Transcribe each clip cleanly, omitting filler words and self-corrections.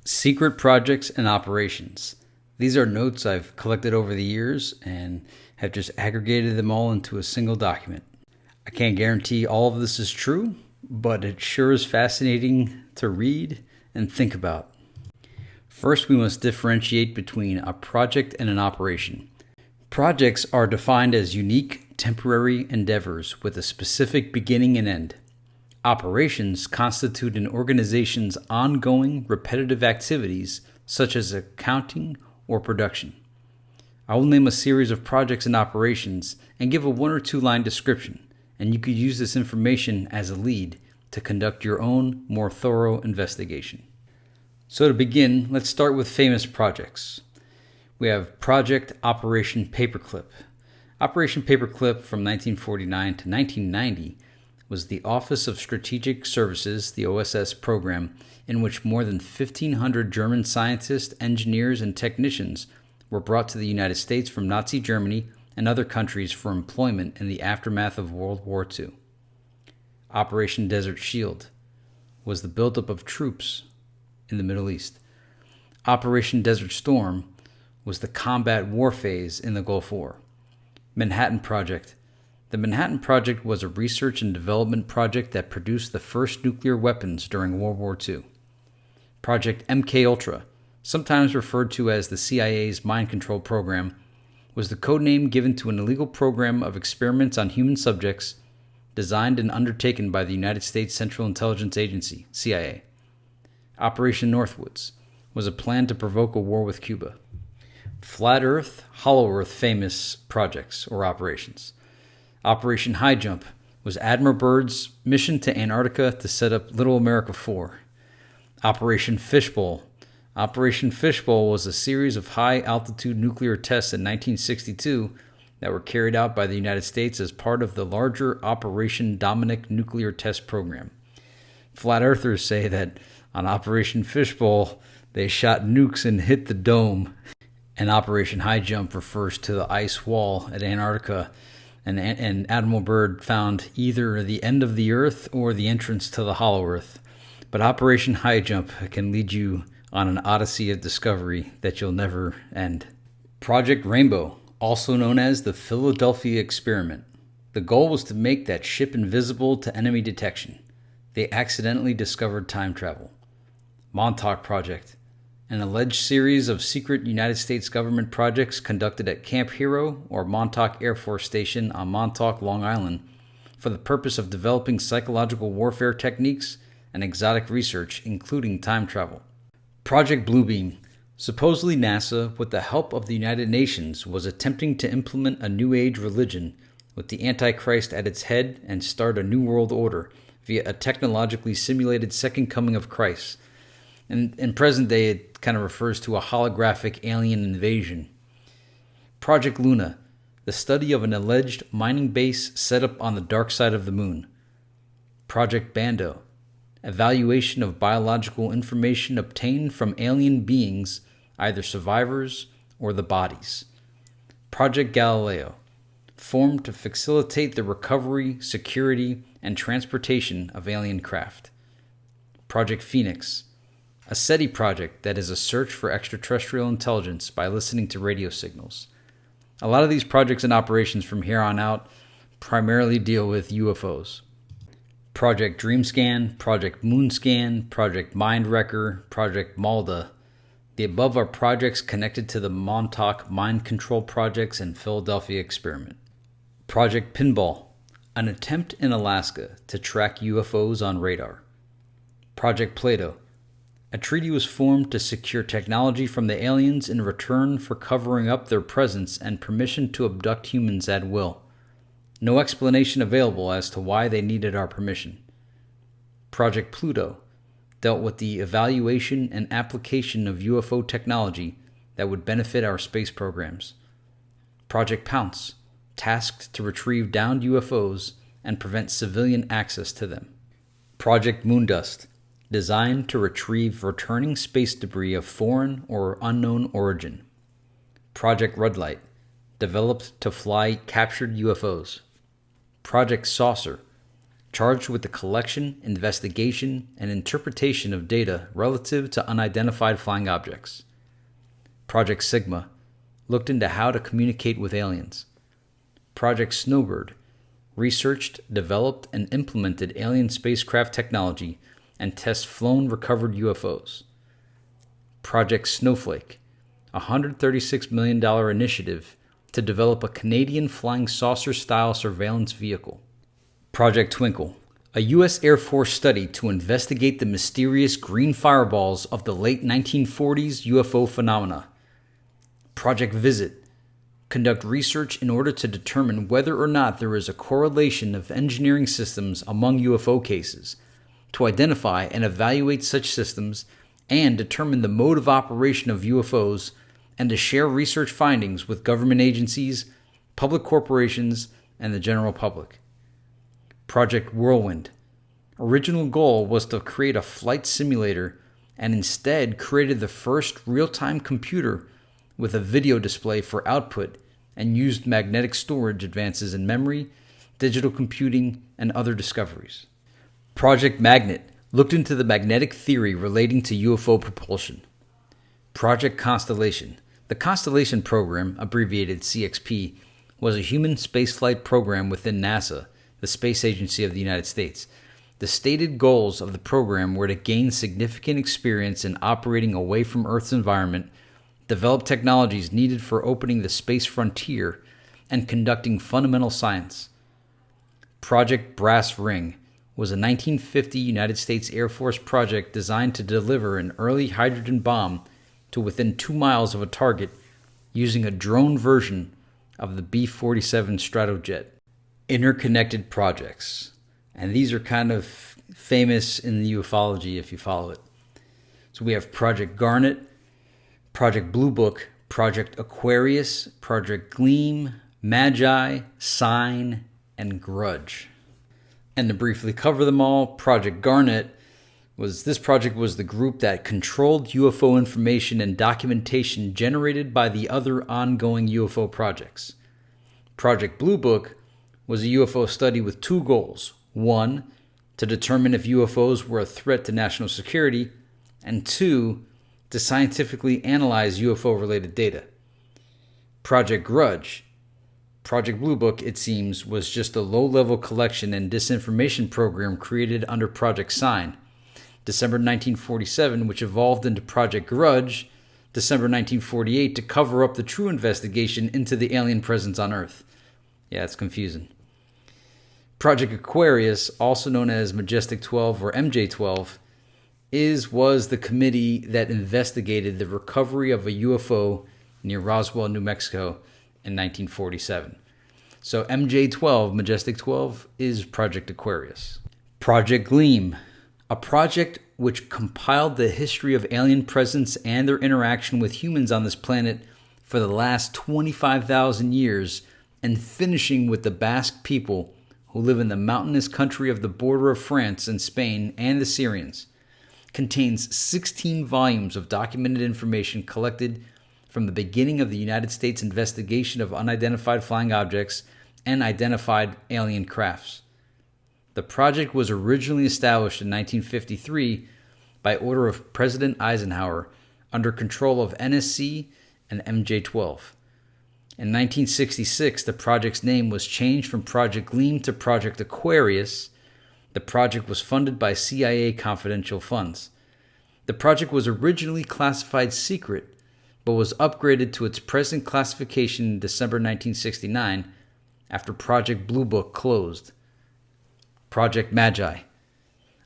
Secret projects and operations. These are notes I've collected over the years and have just aggregated them all into a single document. I can't guarantee all of this is true, but it sure is fascinating to read and think about. First, we must differentiate between a project and an operation. Projects are defined as unique, temporary endeavors with a specific beginning and end. Operations constitute an organization's ongoing, repetitive activities such as accounting or production. I will name a series of projects and operations and give a 1 or 2 line description, and you could use this information as a lead to conduct your own, more thorough investigation. So to begin, let's start with famous projects. We have Project Operation Paperclip. Operation Paperclip from 1949 to 1990 was the Office of Strategic Services, the OSS program, in which more than 1,500 German scientists, engineers, and technicians were brought to the United States from Nazi Germany and other countries for employment in the aftermath of World War II. Operation Desert Shield was the buildup of troops in the Middle East. Operation Desert Storm was the combat war phase in the Gulf War. Manhattan Project. The Manhattan Project was a research and development project that produced the first nuclear weapons during World War II. Project MKUltra, sometimes referred to as the CIA's mind control program, was the codename given to an illegal program of experiments on human subjects designed and undertaken by the United States Central Intelligence Agency, CIA. Operation Northwoods was a plan to provoke a war with Cuba. Flat Earth, Hollow Earth famous projects or operations. Operation High Jump was Admiral Byrd's mission to Antarctica to set up Little America 4. Operation Fishbowl. Operation Fishbowl was a series of high-altitude nuclear tests in 1962 that were carried out by the United States as part of the larger Operation Dominic nuclear test program. Flat Earthers say that on Operation Fishbowl, they shot nukes and hit the dome. And Operation High Jump refers to the ice wall at Antarctica, and Admiral Byrd found either the end of the Earth or the entrance to the Hollow Earth. But Operation High Jump can lead you on an odyssey of discovery that you'll never end. Project Rainbow, also known as the Philadelphia Experiment. The goal was to make that ship invisible to enemy detection. They accidentally discovered time travel. Montauk Project, an alleged series of secret United States government projects conducted at Camp Hero or Montauk Air Force Station on Montauk, Long Island, for the purpose of developing psychological warfare techniques and exotic research, including time travel. Project Bluebeam. Supposedly NASA, with the help of the United Nations, was attempting to implement a New Age religion with the Antichrist at its head and start a new world order via a technologically simulated second coming of Christ. And in present day, it kind of refers to a holographic alien invasion. Project Luna, the study of an alleged mining base set up on the dark side of the moon. Project Bando, evaluation of biological information obtained from alien beings, either survivors or the bodies. Project Galileo, formed to facilitate the recovery, security, and transportation of alien craft. Project Phoenix, a SETI project that is a search for extraterrestrial intelligence by listening to radio signals. A lot of these projects and operations from here on out primarily deal with UFOs. Project Dreamscan, Project Moonscan, Project Mindwrecker, Project Malda. The above are projects connected to the Montauk Mind Control Projects and Philadelphia Experiment. Project Pinball, an attempt in Alaska to track UFOs on radar. Project Plato, a treaty was formed to secure technology from the aliens in return for covering up their presence and permission to abduct humans at will. No explanation available as to why they needed our permission. Project Pluto dealt with the evaluation and application of UFO technology that would benefit our space programs. Project Pounce, tasked to retrieve downed UFOs and prevent civilian access to them. Project Moondust, designed to retrieve returning space debris of foreign or unknown origin. Project Redlight, developed to fly captured UFOs. Project Saucer, charged with the collection, investigation, and interpretation of data relative to unidentified flying objects. Project Sigma looked into how to communicate with aliens. Project Snowbird researched, developed, and implemented alien spacecraft technology and test flown recovered UFOs. Project Snowflake, a $136 million initiative to develop a Canadian flying saucer-style surveillance vehicle. Project Twinkle, a U.S. Air Force study to investigate the mysterious green fireballs of the late 1940s UFO phenomena. Project Visit, conduct research in order to determine whether or not there is a correlation of engineering systems among UFO cases, to identify and evaluate such systems and determine the mode of operation of UFOs, and to share research findings with government agencies, public corporations, and the general public. Project Whirlwind. Original goal was to create a flight simulator and instead created the first real-time computer with a video display for output and used magnetic storage advances in memory, digital computing, and other discoveries. Project Magnet looked into the magnetic theory relating to UFO propulsion. Project Constellation. The Constellation program, abbreviated CXP, was a human spaceflight program within NASA, the space agency of the United States. The stated goals of the program were to gain significant experience in operating away from Earth's environment, develop technologies needed for opening the space frontier, and conducting fundamental science. Project Brass Ring was a 1950 United States Air Force project designed to deliver an early hydrogen bomb to within 2 miles of a target using a drone version of the B-47 Stratojet. Interconnected projects. And these are kind of famous in the ufology if you follow it. So we have Project Garnet, Project Blue Book, Project Aquarius, Project Gleem, MAJI, Sign, and Grudge. And to briefly cover them all, Project Garnet was the group that controlled UFO information and documentation generated by the other ongoing UFO projects. Project Blue Book was a UFO study with 2 goals. 1, to determine if UFOs were a threat to national security, and 2, to scientifically analyze UFO-related data. Project Grudge. Project Blue Book, it seems, was just a low-level collection and disinformation program created under Project Sign, December 1947, which evolved into Project Grudge, December 1948, to cover up the true investigation into the alien presence on Earth. Yeah, it's confusing. Project Aquarius, also known as Majestic 12 or MJ12, was the committee that investigated the recovery of a UFO near Roswell, New Mexico in 1947. So MJ12, Majestic 12, is Project Aquarius. Project Gleem, a project which compiled the history of alien presence and their interaction with humans on this planet for the last 25,000 years, and finishing with the Basque people who live in the mountainous country of the border of France and Spain and the Syrians. Contains 16 volumes of documented information collected from the beginning of the United States investigation of unidentified flying objects and identified alien crafts. The project was originally established in 1953 by order of President Eisenhower under control of NSC and MJ12. In 1966, the project's name was changed from Project Gleem to Project Aquarius. The project was funded by CIA confidential funds. The project was originally classified secret, but was upgraded to its present classification in December 1969 after Project Blue Book closed. Project MAJI,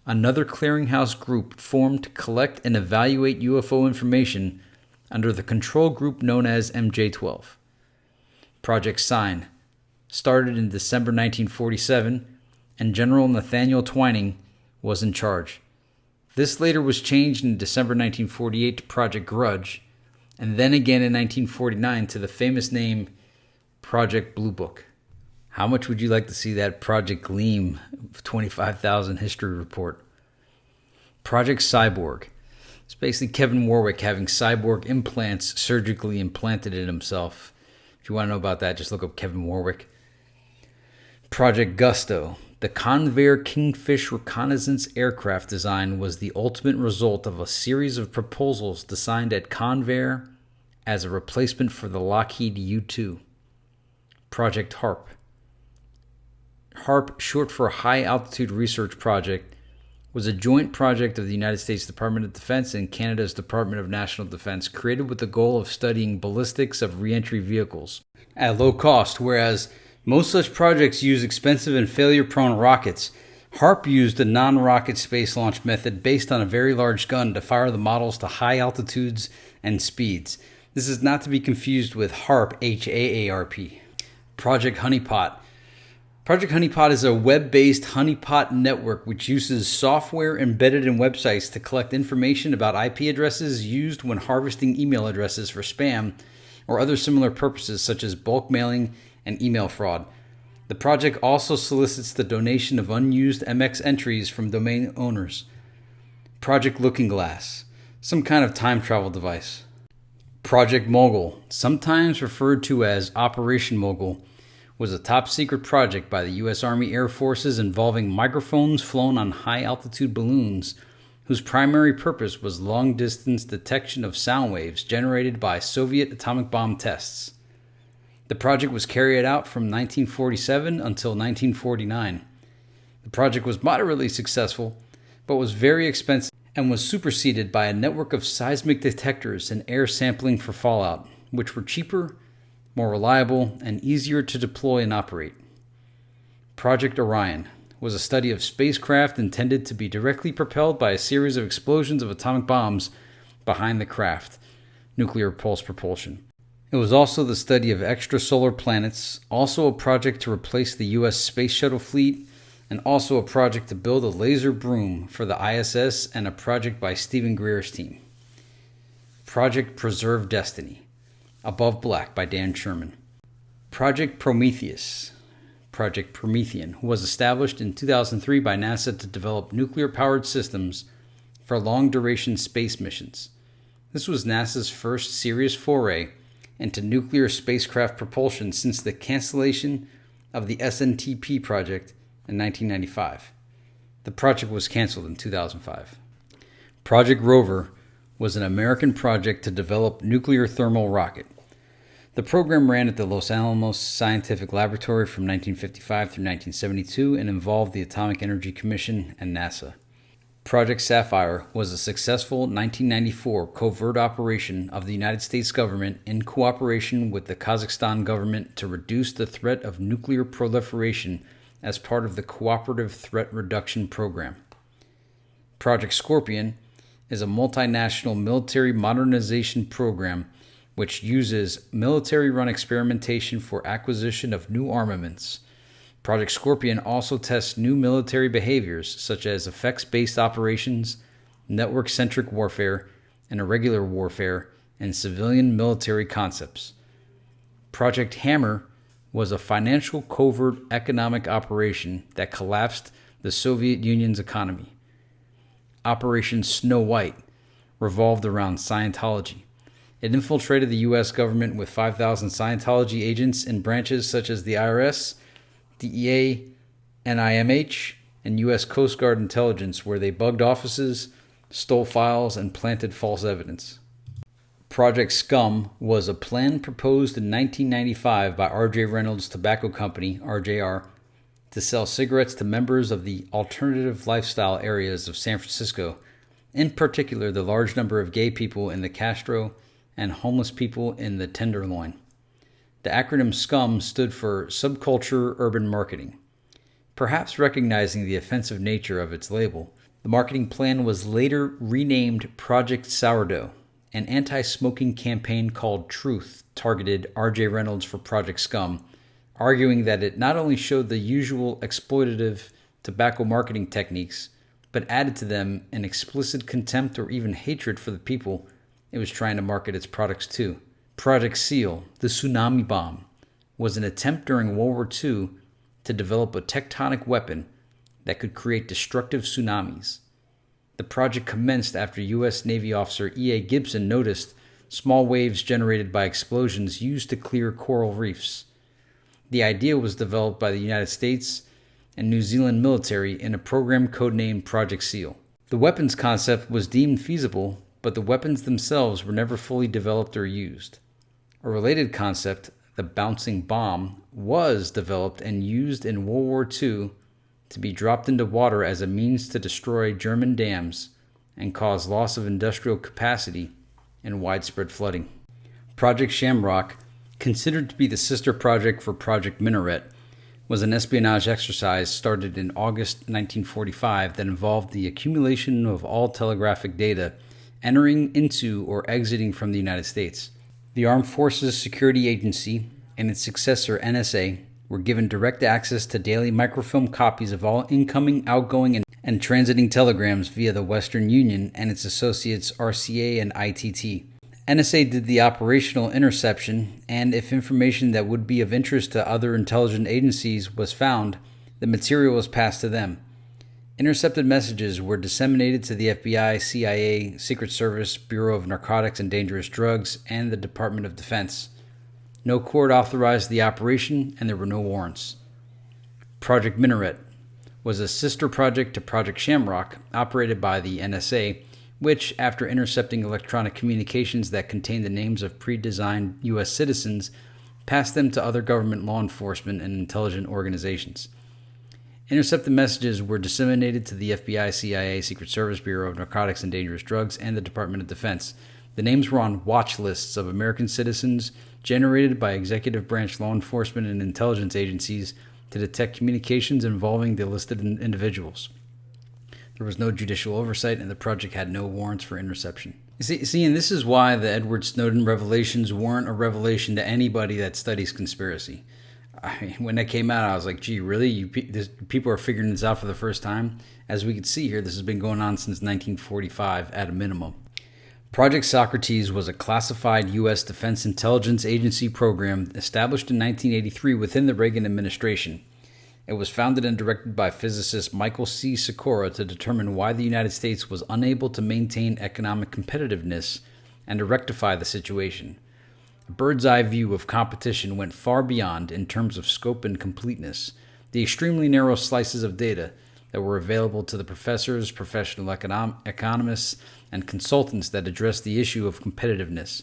another clearinghouse group formed to collect and evaluate UFO information under the control group known as MJ12. Project Sign, started in December 1947, and General Nathaniel Twining was in charge. This later was changed in December 1948 to Project Grudge, and then again in 1949 to the famous name Project Blue Book. How much would you like to see that Project Gleem 25,000 history report? Project Cyborg. It's basically Kevin Warwick having cyborg implants surgically implanted in himself. If you want to know about that, just look up Kevin Warwick. Project Gusto. The Convair Kingfish reconnaissance aircraft design was the ultimate result of a series of proposals designed at Convair as a replacement for the Lockheed U-2. Project HARP. HARP, short for High Altitude Research Project, was a joint project of the United States Department of Defense and Canada's Department of National Defense, created with the goal of studying ballistics of re-entry vehicles at low cost. Whereas most such projects use expensive and failure-prone rockets, HARP used a non-rocket space launch method based on a very large gun to fire the models to high altitudes and speeds. This is not to be confused with HARP, H-A-A-R-P. Project Honeypot. Project Honeypot is a web-based honeypot network which uses software embedded in websites to collect information about IP addresses used when harvesting email addresses for spam or other similar purposes such as bulk mailing and email fraud. The project also solicits the donation of unused MX entries from domain owners. Project Looking Glass, some kind of time travel device. Project Mogul, sometimes referred to as Operation Mogul, was a top-secret project by the U.S. Army Air Forces involving microphones flown on high-altitude balloons whose primary purpose was long-distance detection of sound waves generated by Soviet atomic bomb tests. The project was carried out from 1947 until 1949. The project was moderately successful, but was very expensive and was superseded by a network of seismic detectors and air sampling for fallout, which were cheaper, more reliable, and easier to deploy and operate. Project Orion was a study of spacecraft intended to be directly propelled by a series of explosions of atomic bombs behind the craft, nuclear pulse propulsion. It was also the study of extrasolar planets, also a project to replace the U.S. Space Shuttle fleet, and also a project to build a laser broom for the ISS, and a project by Stephen Greer's team. Project Preserve Destiny. Above Black by Dan Sherman. Project Prometheus. Project Promethean was established in 2003 by NASA to develop nuclear-powered systems for long-duration space missions. This was NASA's first serious foray into nuclear spacecraft propulsion since the cancellation of the SNTP project in 1995. The project was canceled in 2005. Project Rover was an American project to develop nuclear thermal rocket. The program ran at the Los Alamos Scientific Laboratory from 1955 through 1972 and involved the Atomic Energy Commission and NASA. Project Sapphire was a successful 1994 covert operation of the United States government in cooperation with the Kazakhstan government to reduce the threat of nuclear proliferation as part of the Cooperative Threat Reduction Program. Project Scorpion is a multinational military modernization program which uses military-run experimentation for acquisition of new armaments. Project Scorpion also tests new military behaviors such as effects-based operations, network-centric warfare, and irregular warfare, and civilian military concepts. Project Hammer was a financial covert economic operation that collapsed the Soviet Union's economy. Operation Snow White revolved around Scientology. It infiltrated the U.S. government with 5,000 Scientology agents in branches such as the IRS, DEA, NIMH, and U.S. Coast Guard intelligence, where they bugged offices, stole files, and planted false evidence. Project Scum was a plan proposed in 1995 by R.J. Reynolds Tobacco Company, RJR, to sell cigarettes to members of the alternative lifestyle areas of San Francisco, in particular the large number of gay people in the Castro and homeless people in the Tenderloin. The acronym SCUM stood for Subculture Urban Marketing. Perhaps recognizing the offensive nature of its label, the marketing plan was later renamed Project Sourdough. An anti-smoking campaign called Truth targeted R.J. Reynolds for Project Scum, arguing that it not only showed the usual exploitative tobacco marketing techniques, but added to them an explicit contempt or even hatred for the people it was trying to market its products to. Project SEAL, the tsunami bomb, was an attempt during World War II to develop a tectonic weapon that could create destructive tsunamis. The project commenced after U.S. Navy officer E.A. Gibson noticed small waves generated by explosions used to clear coral reefs. The idea was developed by the United States and New Zealand military in a program codenamed Project SEAL. The weapons concept was deemed feasible, but the weapons themselves were never fully developed or used. A related concept, the bouncing bomb, was developed and used in World War II to be dropped into water as a means to destroy German dams and cause loss of industrial capacity and widespread flooding. Project Shamrock, considered to be the sister project for Project Minaret, was an espionage exercise started in August 1945 that involved the accumulation of all telegraphic data entering into or exiting from the United States. The Armed Forces Security Agency and its successor NSA were given direct access to daily microfilm copies of all incoming, outgoing, and transiting telegrams via the Western Union and its associates RCA and ITT. NSA did the operational interception, and if information that would be of interest to other intelligence agencies was found, the material was passed to them. Intercepted messages were disseminated to the FBI, CIA, Secret Service, Bureau of Narcotics and Dangerous Drugs, and the Department of Defense. No court authorized the operation, and there were no warrants. Project Minaret was a sister project to Project Shamrock, operated by the NSA, which, after intercepting electronic communications that contained the names of pre-designed U.S. citizens, passed them to other government law enforcement and intelligence organizations. Intercepted messages were disseminated to the FBI, CIA, Secret Service, Bureau of Narcotics and Dangerous Drugs, and the Department of Defense. The names were on watch lists of American citizens generated by executive branch law enforcement and intelligence agencies to detect communications involving the listed individuals. There was no judicial oversight, and the project had no warrants for interception. See, and this is why the Edward Snowden revelations weren't a revelation to anybody that studies conspiracy. I mean, when that came out, I was like, gee, really? People are figuring this out for the first time? As we can see here, this has been going on since 1945 at a minimum. Project Socrates was a classified U.S. Defense Intelligence Agency program established in 1983 within the Reagan administration. It was founded and directed by physicist Michael C. Sikora to determine why the United States was unable to maintain economic competitiveness and to rectify the situation. A bird's-eye view of competition went far beyond, in terms of scope and completeness, the extremely narrow slices of data that were available to the professors, professional economists, and consultants that addressed the issue of competitiveness.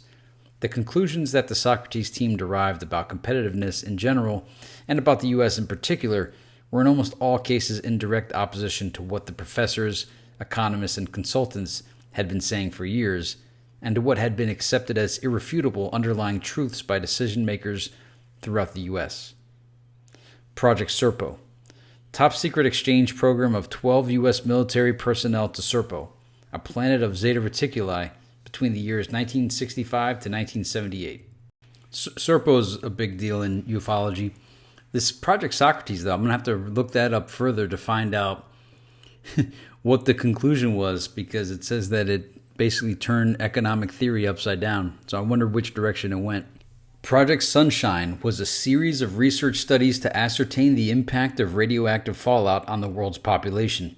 The conclusions that the Socrates team derived about competitiveness in general, and about the U.S. in particular, were in almost all cases in direct opposition to what the professors, economists, and consultants had been saying for years, and to what had been accepted as irrefutable underlying truths by decision-makers throughout the U.S. Project Serpo, top-secret exchange program of 12 U.S. military personnel to Serpo, a planet of Zeta Reticuli, between the years 1965 to 1978. Serpo is a big deal in ufology. This Project Socrates, though, I'm going to have to look that up further to find out what the conclusion was, because it says that it basically turned economic theory upside down. So I wonder which direction it went. Project Sunshine was a series of research studies to ascertain the impact of radioactive fallout on the world's population.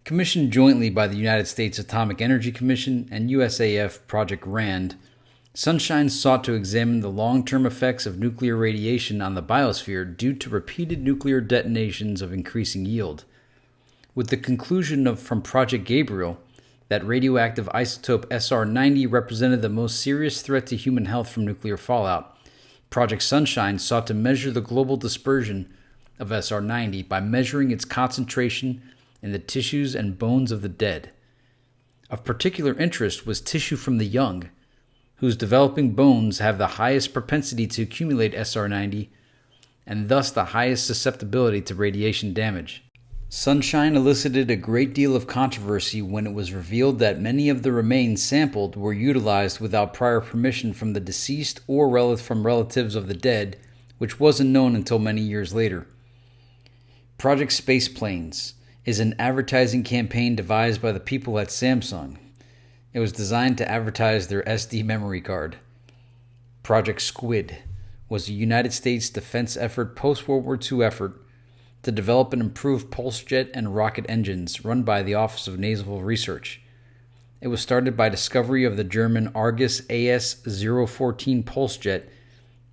Commissioned jointly by the United States Atomic Energy Commission and USAF Project RAND, Sunshine sought to examine the long-term effects of nuclear radiation on the biosphere due to repeated nuclear detonations of increasing yield. With the conclusion from Project Gabriel that radioactive isotope SR-90 represented the most serious threat to human health from nuclear fallout, Project Sunshine sought to measure the global dispersion of SR-90 by measuring its concentration in the tissues and bones of the dead. Of particular interest was tissue from the young, whose developing bones have the highest propensity to accumulate SR-90 and thus the highest susceptibility to radiation damage. Sunshine elicited a great deal of controversy when it was revealed that many of the remains sampled were utilized without prior permission from the deceased or from relatives of the dead, which wasn't known until many years later. Project Space Planes is an advertising campaign devised by the people at Samsung. It was designed to advertise their SD memory card. Project Squid was a United States defense effort post-World War II effort to develop and improve pulse jet and rocket engines run by the Office of Naval Research. It was started by discovery of the German Argus AS-014 pulse jet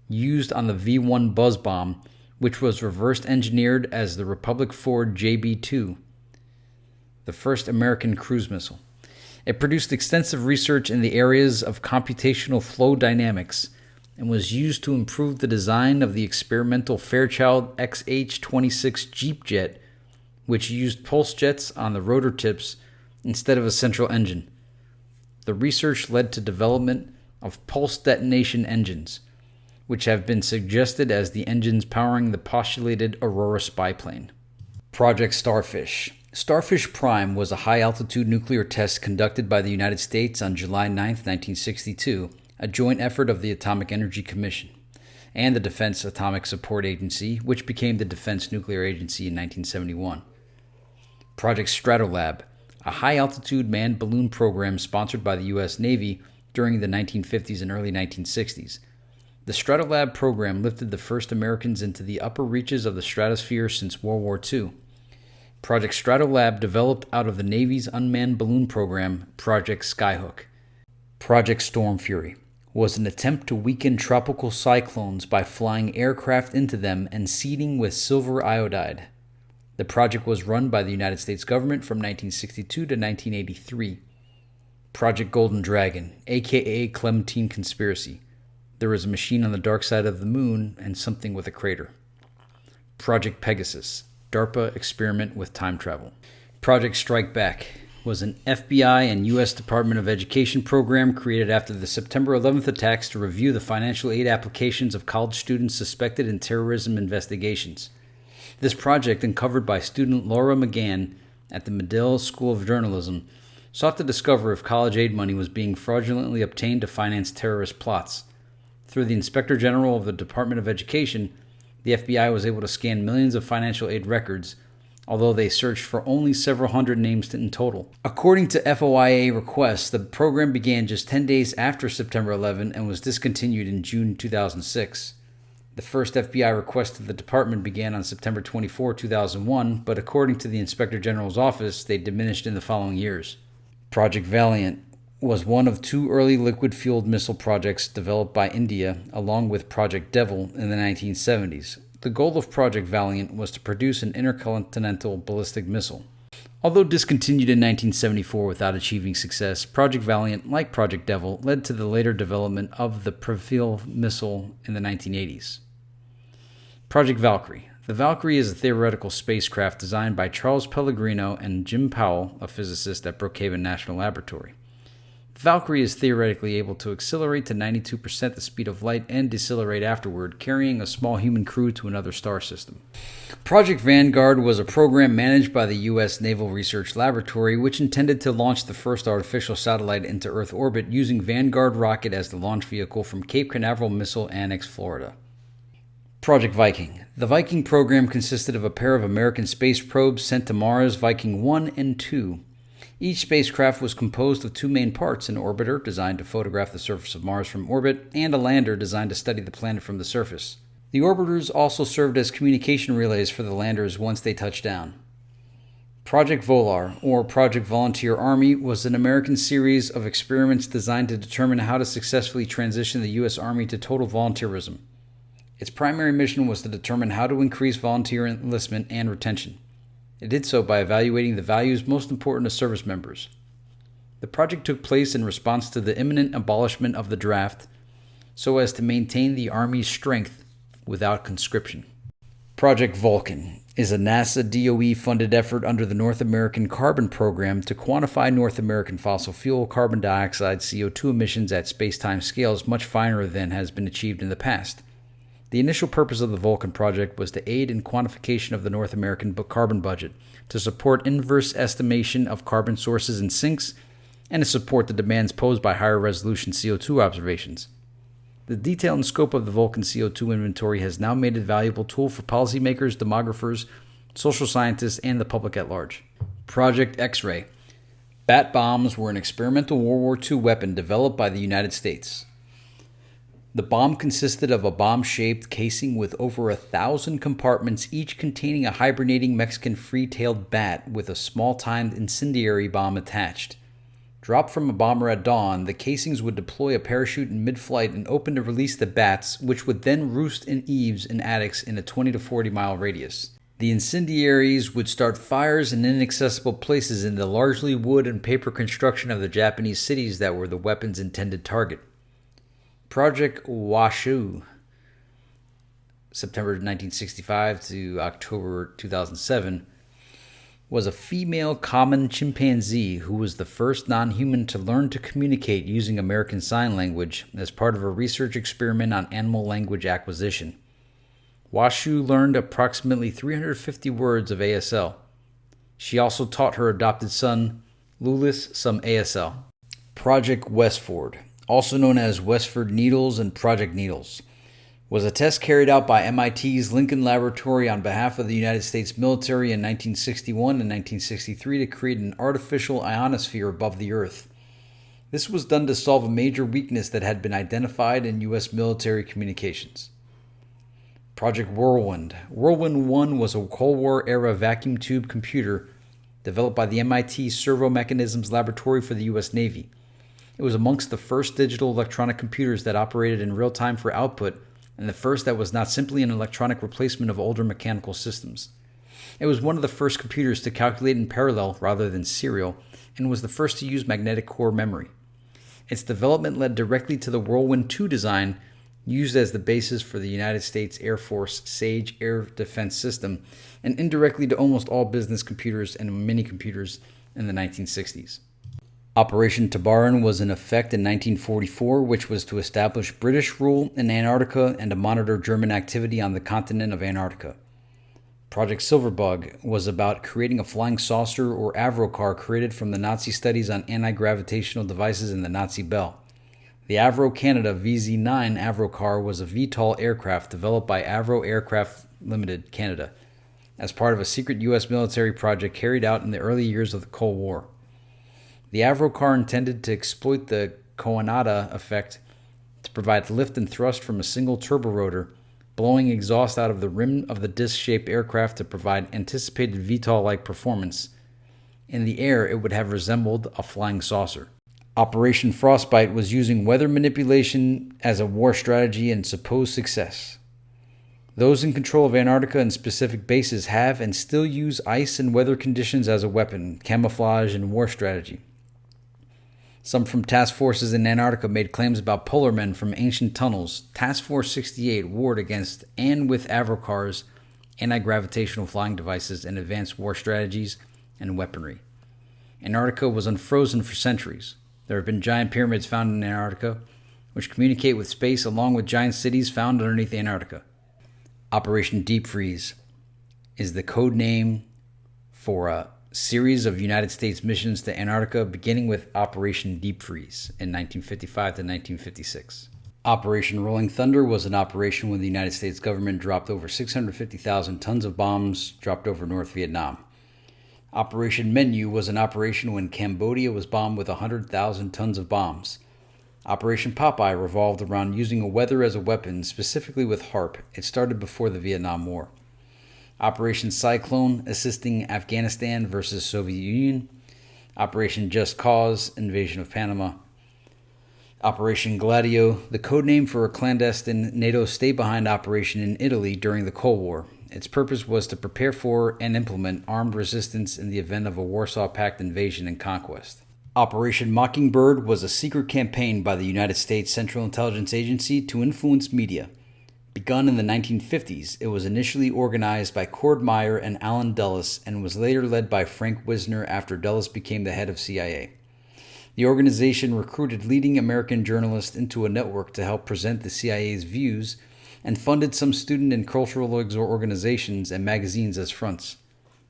used on the V-1 buzz bomb, which was reverse engineered as the Republic Ford JB-2, the first American cruise missile. It produced extensive research in the areas of computational flow dynamics and was used to improve the design of the experimental Fairchild XH-26 Jeep jet, which used pulse jets on the rotor tips instead of a central engine. The research led to development of pulse detonation engines, which have been suggested as the engines powering the postulated Aurora spy plane. Project Starfish. Starfish Prime was a high-altitude nuclear test conducted by the United States on July 9, 1962, a joint effort of the Atomic Energy Commission and the Defense Atomic Support Agency, which became the Defense Nuclear Agency in 1971. Project Stratolab, a high-altitude manned balloon program sponsored by the U.S. Navy during the 1950s and early 1960s. The Stratolab program lifted the first Americans into the upper reaches of the stratosphere since World War II. Project Stratolab developed out of the Navy's unmanned balloon program, Project Skyhook. Project Storm Fury was an attempt to weaken tropical cyclones by flying aircraft into them and seeding with silver iodide. The project was run by the United States government from 1962 to 1983. Project Golden Dragon, aka Clementine Conspiracy. There is a machine on the dark side of the moon and something with a crater. Project Pegasus, DARPA experiment with time travel. Project Strike Back was an FBI and U.S. Department of Education program created after the September 11th attacks to review the financial aid applications of college students suspected in terrorism investigations. This project, uncovered by student Laura McGann at the Medill School of Journalism, sought to discover if college aid money was being fraudulently obtained to finance terrorist plots. Through the Inspector General of the Department of Education, the FBI was able to scan millions of financial aid records, although they searched for only several hundred names in total. According to FOIA requests, the program began just 10 days after September 11 and was discontinued in June 2006. The first FBI request to the department began on September 24, 2001, but according to the Inspector General's office, they diminished in the following years. Project Valiant was one of two early liquid-fueled missile projects developed by India, along with Project Devil in the 1970s. The goal of Project Valiant was to produce an intercontinental ballistic missile. Although discontinued in 1974 without achieving success, Project Valiant, like Project Devil, led to the later development of the Profil missile in the 1980s. Project Valkyrie. The Valkyrie is a theoretical spacecraft designed by Charles Pellegrino and Jim Powell, a physicist at Brookhaven National Laboratory. Valkyrie is theoretically able to accelerate to 92% the speed of light and decelerate afterward, carrying a small human crew to another star system. Project Vanguard was a program managed by the U.S. Naval Research Laboratory, which intended to launch the first artificial satellite into Earth orbit using Vanguard rocket as the launch vehicle from Cape Canaveral Missile Annex, Florida. Project Viking. The Viking program consisted of a pair of American space probes sent to Mars, Viking 1 and 2. Each spacecraft was composed of two main parts, an orbiter designed to photograph the surface of Mars from orbit, and a lander designed to study the planet from the surface. The orbiters also served as communication relays for the landers once they touched down. Project Volar, or Project Volunteer Army, was an American series of experiments designed to determine how to successfully transition the U.S. Army to total volunteerism. Its primary mission was to determine how to increase volunteer enlistment and retention. It did so by evaluating the values most important to service members. The project took place in response to the imminent abolishment of the draft, so as to maintain the Army's strength without conscription. Project Vulcan is a NASA DOE-funded effort under the North American Carbon Program to quantify North American fossil fuel carbon dioxide CO2 emissions at space-time scales much finer than has been achieved in the past. The initial purpose of the Vulcan project was to aid in quantification of the North American carbon budget, to support inverse estimation of carbon sources and sinks, and to support the demands posed by higher resolution CO2 observations. The detail and scope of the Vulcan CO2 inventory has now made it a valuable tool for policymakers, demographers, social scientists, and the public at large. Project X-Ray. Bat bombs were an experimental World War II weapon developed by the United States. The bomb consisted of a bomb-shaped casing with over 1,000 compartments, each containing a hibernating Mexican free-tailed bat with a small-timed incendiary bomb attached. Dropped from a bomber at dawn, the casings would deploy a parachute in mid-flight and open to release the bats, which would then roost in eaves and attics in a 20 to 40 mile radius. The incendiaries would start fires in inaccessible places in the largely wood and paper construction of the Japanese cities that were the weapon's intended target. Project Washoe, September 1965 to October 2007, was a female common chimpanzee who was the first non-human to learn to communicate using American Sign Language as part of a research experiment on animal language acquisition. Washoe learned approximately 350 words of ASL. She also taught her adopted son, Lulis, some ASL. Project Westford, also known as Westford Needles and Project Needles, was a test carried out by MIT's Lincoln Laboratory on behalf of the United States military in 1961 and 1963 to create an artificial ionosphere above the Earth. This was done to solve a major weakness that had been identified in U.S. military communications. Project Whirlwind. Whirlwind 1 was a Cold War-era vacuum tube computer developed by the MIT Servo Mechanisms Laboratory for the U.S. Navy. It was amongst the first digital electronic computers that operated in real time for output, and the first that was not simply an electronic replacement of older mechanical systems. It was one of the first computers to calculate in parallel rather than serial, and was the first to use magnetic core memory. Its development led directly to the Whirlwind 2 design, used as the basis for the United States Air Force SAGE air defense system, and indirectly to almost all business computers and mini-computers in the 1960s. Operation Tabaran was in effect in 1944, which was to establish British rule in Antarctica and to monitor German activity on the continent of Antarctica. Project Silverbug was about creating a flying saucer or Avro-car created from the Nazi studies on anti-gravitational devices in the Nazi Bell. The Avro Canada VZ-9 Avro-car was a VTOL aircraft developed by Avro Aircraft Limited, Canada, as part of a secret U.S. military project carried out in the early years of the Cold War. The Avro car intended to exploit the Coonada effect to provide lift and thrust from a single turborotor, blowing exhaust out of the rim of the disc-shaped aircraft to provide anticipated VTOL-like performance. In the air, it would have resembled a flying saucer. Operation Frostbite was using weather manipulation as a war strategy and supposed success. Those in control of Antarctica and specific bases have and still use ice and weather conditions as a weapon, camouflage, and war strategy. Some from task forces in Antarctica made claims about polar men from ancient tunnels. Task Force 68 warred against and with Avrocars, anti-gravitational flying devices, and advanced war strategies and weaponry. Antarctica was unfrozen for centuries. There have been giant pyramids found in Antarctica, which communicate with space along with giant cities found underneath Antarctica. Operation Deep Freeze is the code name for a series of United States missions to Antarctica, beginning with Operation Deep Freeze in 1955 to 1956. Operation Rolling Thunder was an operation when the United States government dropped over 650,000 tons of bombs dropped over North Vietnam. Operation Menu was an operation when Cambodia was bombed with 100,000 tons of bombs. Operation Popeye revolved around using weather as a weapon, specifically with HARP. It started before the Vietnam War. Operation Cyclone, assisting Afghanistan versus Soviet Union. Operation Just Cause, invasion of Panama. Operation Gladio, the codename for a clandestine NATO stay-behind operation in Italy during the Cold War. Its purpose was to prepare for and implement armed resistance in the event of a Warsaw Pact invasion and conquest. Operation Mockingbird was a secret campaign by the United States Central Intelligence Agency to influence media. Begun in the 1950s, it was initially organized by Cord Meyer and Allen Dulles and was later led by Frank Wisner after Dulles became the head of CIA. The organization recruited leading American journalists into a network to help present the CIA's views and funded some student and cultural organizations and magazines as fronts.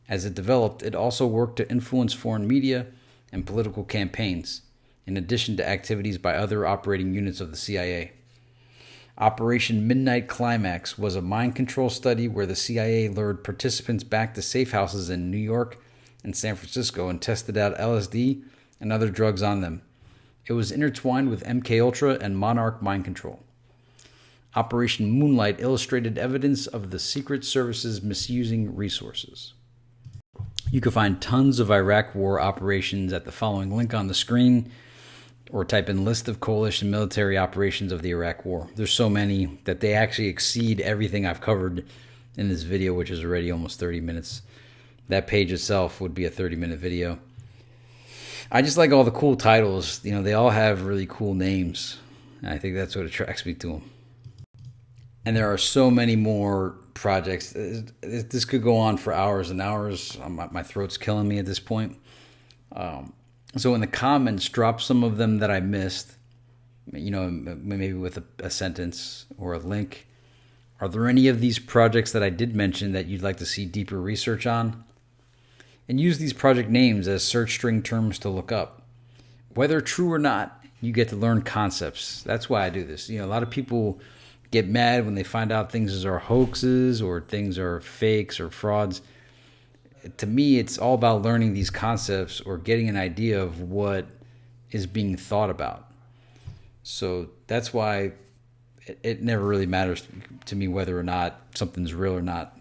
As it developed, it also worked to influence foreign media and political campaigns, in addition to activities by other operating units of the CIA. Operation Midnight Climax was a mind control study where the CIA lured participants back to safe houses in New York and San Francisco and tested out LSD and other drugs on them. It was intertwined with MKUltra and Monarch mind control. Operation Moonlight illustrated evidence of the Secret Service's misusing resources. You can find tons of Iraq War operations at the following link on the screen, or type in list of coalition military operations of the Iraq War. There's so many that they actually exceed everything I've covered in this video, which is already almost 30 minutes. That page itself would be a 30-minute video. I just like all the cool titles. They all have really cool names. And I think that's what attracts me to them. And there are so many more projects. This could go on for hours and hours. My throat's killing me at this point. So in the comments, drop some of them that I missed, maybe with a sentence or a link. Are there any of these projects that I did mention that you'd like to see deeper research on? And use these project names as search string terms to look up. Whether true or not, you get to learn concepts. That's why I do this. A lot of people get mad when they find out things are hoaxes or things are fakes or frauds. To me, it's all about learning these concepts or getting an idea of what is being thought about. So that's why it never really matters to me whether or not something's real or not.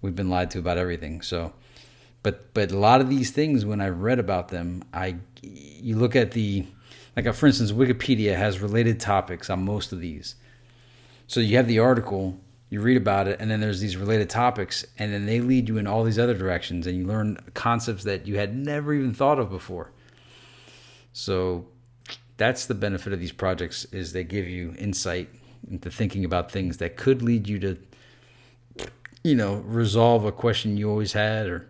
We've been lied to about everything. So, but a lot of these things, when I read about them, you look at for instance, Wikipedia has related topics on most of these. So you have the article, you read about it, and then there's these related topics, and then they lead you in all these other directions, and you learn concepts that you had never even thought of before. So that's the benefit of these projects, is they give you insight into thinking about things that could lead you to, resolve a question you always had. Or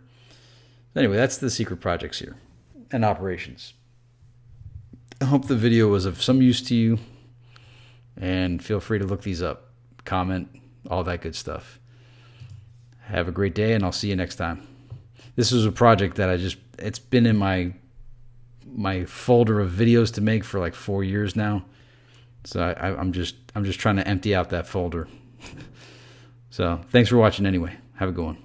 anyway, that's the secret projects here and operations. I hope the video was of some use to you, and feel free to look these up, comment, all that good stuff. Have a great day, and I'll see you next time. This was a project that it's been in my folder of videos to make for like 4 years now. So I'm just trying to empty out that folder. So thanks for watching anyway. Have a good one.